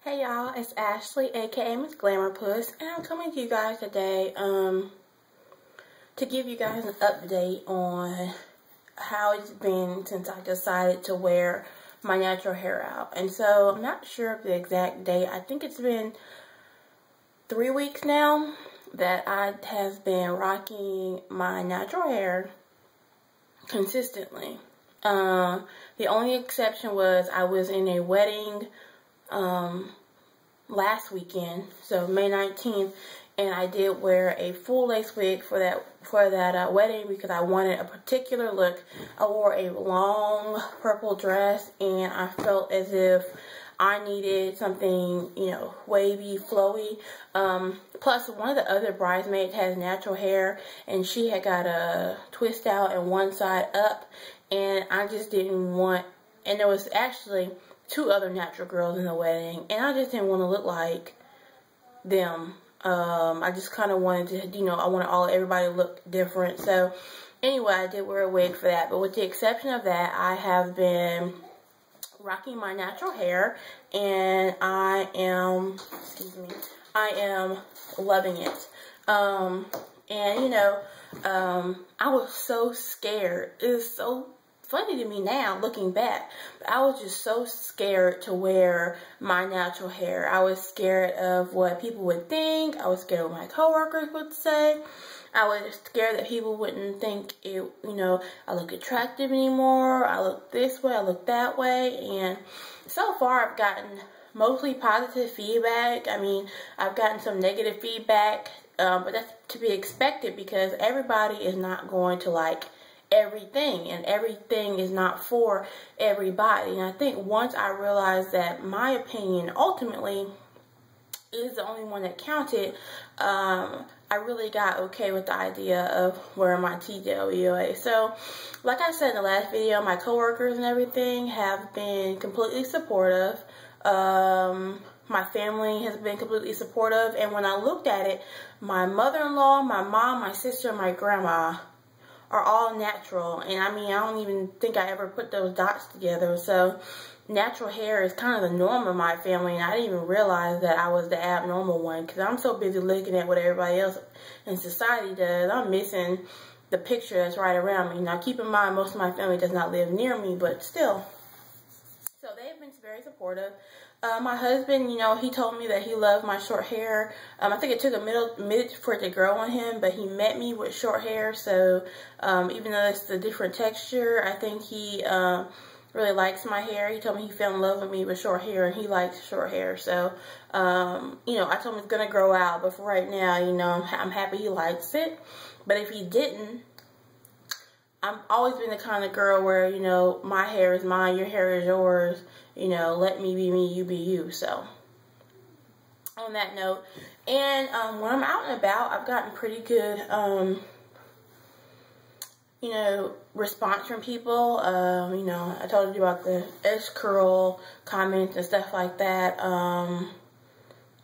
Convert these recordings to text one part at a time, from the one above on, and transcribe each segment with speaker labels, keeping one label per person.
Speaker 1: Hey y'all, it's Ashley, aka Miss Glamour Puss, and I'm coming to you guys today to give you guys an update on how it's been since I decided to wear my natural hair out. And so I'm not sure of the exact date. I think it's been 3 weeks now that I have been rocking my natural hair consistently. The only exception was I was in a wedding last weekend, so May 19th, and I did wear a full lace wig for that wedding because I wanted a particular look. I wore a long purple dress, and I felt as if I needed something, you know, wavy, flowy. Plus, one of the other bridesmaids has natural hair, and she had got a twist out and one side up, and I just didn't want, and there was actually 2 other natural girls in the wedding, and I just didn't want to look like them. I just kind of wanted to, you know, I wanted everybody to look different. So anyway, I did wear a wig for that, but with the exception of that, I have been rocking my natural hair, and I am loving it. And you know, I was so scared. It's so funny to me now looking back, but I was just so scared to wear my natural hair. I was scared of what people would think. I was scared of what my coworkers would say. I was scared that people wouldn't think it, you know, I look attractive anymore. I look this way, I look that way. And so far I've gotten mostly positive feedback. I mean, I've gotten some negative feedback, but that's to be expected because everybody is not going to like everything, and everything is not for everybody. And I think once I realized that my opinion ultimately is the only one that counted, I really got okay with the idea of wearing my TWA. So like I said in the last video, my coworkers and everything have been completely supportive. My family has been completely supportive, and when I looked at it, my mother-in-law, my mom, my sister, and my grandma are all natural, and I mean, I don't even think I ever put those dots together. So natural hair is kind of the norm of my family, and I didn't even realize that I was the abnormal one because I'm so busy looking at what everybody else in society does. I'm missing the picture that's right around me. Now keep in mind, most of my family does not live near me, but still. So they've been very supportive. My husband, you know, he told me that he loved my short hair. I think it took a minute for it to grow on him, but he met me with short hair. So even though it's a different texture, I think he really likes my hair. He told me he fell in love with me with short hair, and he likes short hair. So, you know, I told him it's going to grow out. But for right now, you know, I'm happy he likes it. But if he didn't, I've always been the kind of girl where, you know, my hair is mine, your hair is yours. You know, let me be me, you be you. So, on that note, and when I'm out and about, I've gotten pretty good, you know, response from people. You know, I told you about the S-curl comments and stuff like that,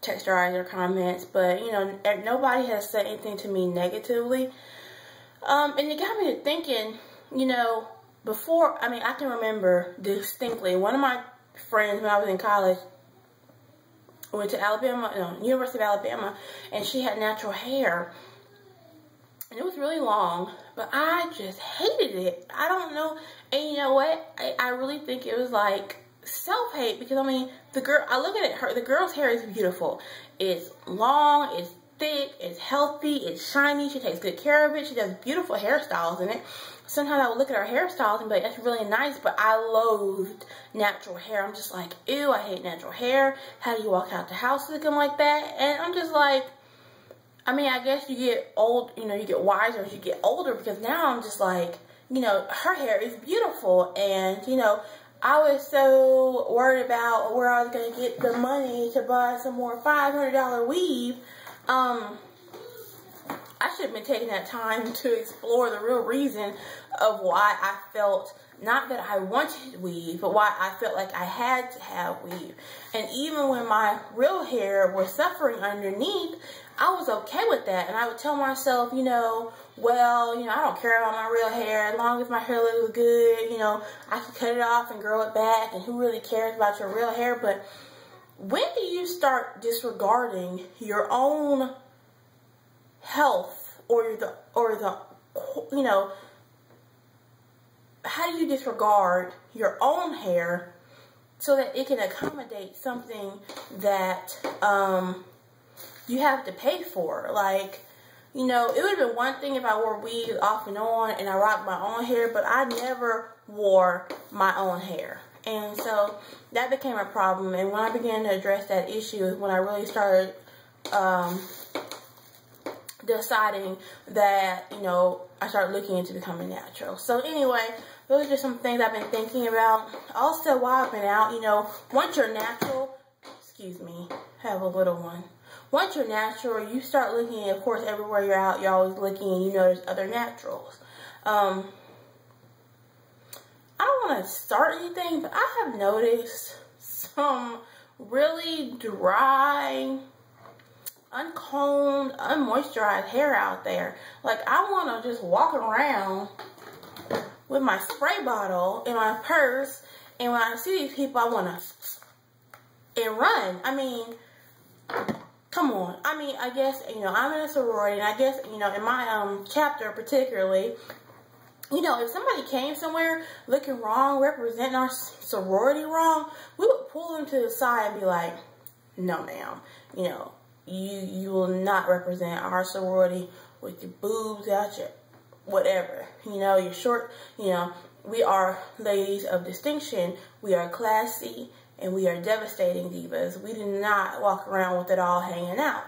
Speaker 1: texturizer comments, but, you know, nobody has said anything to me negatively. And it got me to thinking, you know, before, I mean, I can remember distinctly, one of my friends when I was in college went to University of Alabama, and she had natural hair, and it was really long, but I just hated it. I don't know, and you know what? I really think it was like self-hate, because I mean, I look at it, the girl's hair is beautiful. It's long, it's thick, it's healthy, it's shiny, she takes good care of it, she does beautiful hairstyles in it. Sometimes I would look at her hairstyles and be like, that's really nice, but I loathed natural hair. I'm just like, ew, I hate natural hair. How do you walk out the house looking like that? And I'm just like, I mean, I guess you get old, you know, you get wiser as you get older, because now I'm just like, you know, her hair is beautiful, and, you know, I was so worried about where I was going to get the money to buy some more $500 weave. I should have been taking that time to explore the real reason of why I felt, not that I wanted weave, but why I felt like I had to have weave. And even when my real hair was suffering underneath, I was okay with that. And I would tell myself, you know, well, you know, I don't care about my real hair. As long as my hair looks good, you know, I can cut it off and grow it back. And who really cares about your real hair? But when do you start disregarding your own health or the you know, how do you disregard your own hair so that it can accommodate something that you have to pay for? Like, you know, it would have been one thing if I wore weaves off and on and I rocked my own hair, but I never wore my own hair. And so that became a problem. And when I began to address that issue is when I really started deciding that, you know, I started looking into becoming natural. So anyway, those are just some things I've been thinking about. Also, while I've been out, you know, once you're natural, excuse me, have a little one. Once you're natural, you start looking, of course, everywhere you're out, you're always looking and you notice other naturals. I don't want to start anything, but I have noticed some really dry, uncombed, unmoisturized hair out there. Like, I want to just walk around with my spray bottle in my purse, and when I see these people, I want to and run. I mean, come on. I mean, I guess, you know, I'm in a sorority, and I guess, you know, in my chapter particularly, you know, if somebody came somewhere looking wrong, representing our sorority wrong, we would pull them to the side and be like, no, ma'am, you know, you will not represent our sorority with your boobs out, your whatever, you know, you're short, you know, we are ladies of distinction, we are classy, and we are devastating divas. We do not walk around with it all hanging out.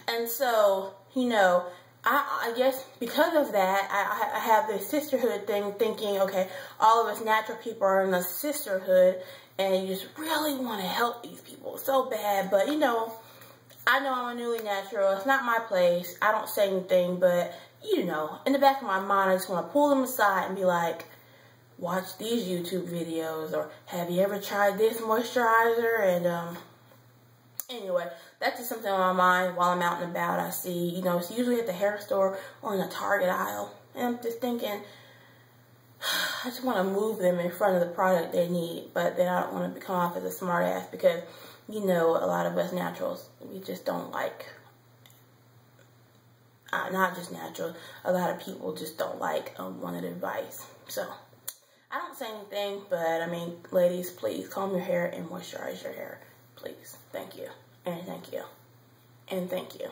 Speaker 1: And so, you know, I guess because of that, I have this sisterhood thing, thinking, okay, all of us natural people are in a sisterhood, and you just really want to help these people so bad. But, you know I'm a newly natural. It's not my place. I don't say anything, but, you know, in the back of my mind, I just want to pull them aside and be like, watch these YouTube videos, or have you ever tried this moisturizer? And, anyway, that's just something on my mind while I'm out and about. I see, you know, it's usually at the hair store or in the Target aisle. And I'm just thinking, I just want to move them in front of the product they need. But then I don't want to come off as a smart ass because, you know, a lot of us naturals, we just don't like, not just natural, a lot of people just don't like wanted advice. So, I don't say anything, but I mean, ladies, please comb your hair and moisturize your hair. Please. Thank you. And thank you. And thank you.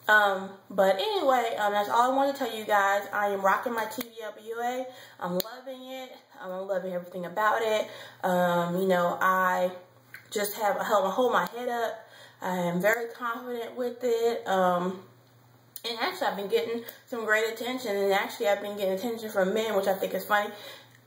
Speaker 1: But anyway, that's all I want to tell you guys. I am rocking my TBWA. I'm loving it. I'm loving everything about it. You know, I just have a hold my head up. I am very confident with it. And actually, I've been getting some great attention. And actually, I've been getting attention from men, which I think is funny.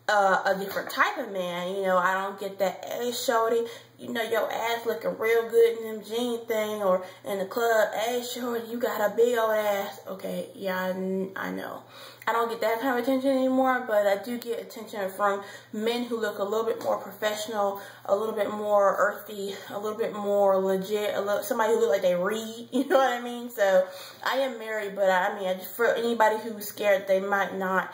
Speaker 1: A different type of man, you know, I don't get that ass shorty, you know, your ass looking real good in them jean thing, or in the club, ass shorty, you got a big old ass. Okay, yeah, I know. I don't get that kind of attention anymore, but I do get attention from men who look a little bit more professional, a little bit more earthy, a little bit more legit, somebody who look like they read, you know what I mean? So, I am married, but I mean, for anybody who's scared they might not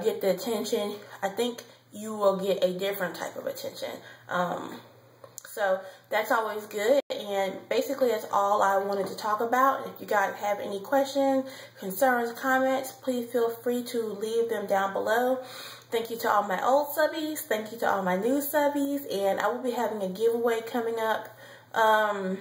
Speaker 1: get the attention, I think you will get a different type of attention. So that's always good, and basically that's all I wanted to talk about. If you guys have any questions, concerns, comments, please feel free to leave them down below. Thank you to all my old subbies. Thank you to all my new subbies, and I will be having a giveaway coming up 4th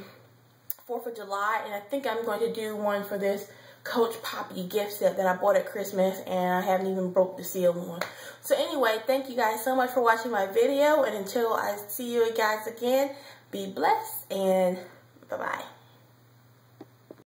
Speaker 1: of July, and I think I'm going to do one for this Coach Poppy gift set that I bought at Christmas, and I haven't even broke the seal on. So anyway, thank you guys so much for watching my video, and until I see you guys again, be blessed, and bye-bye.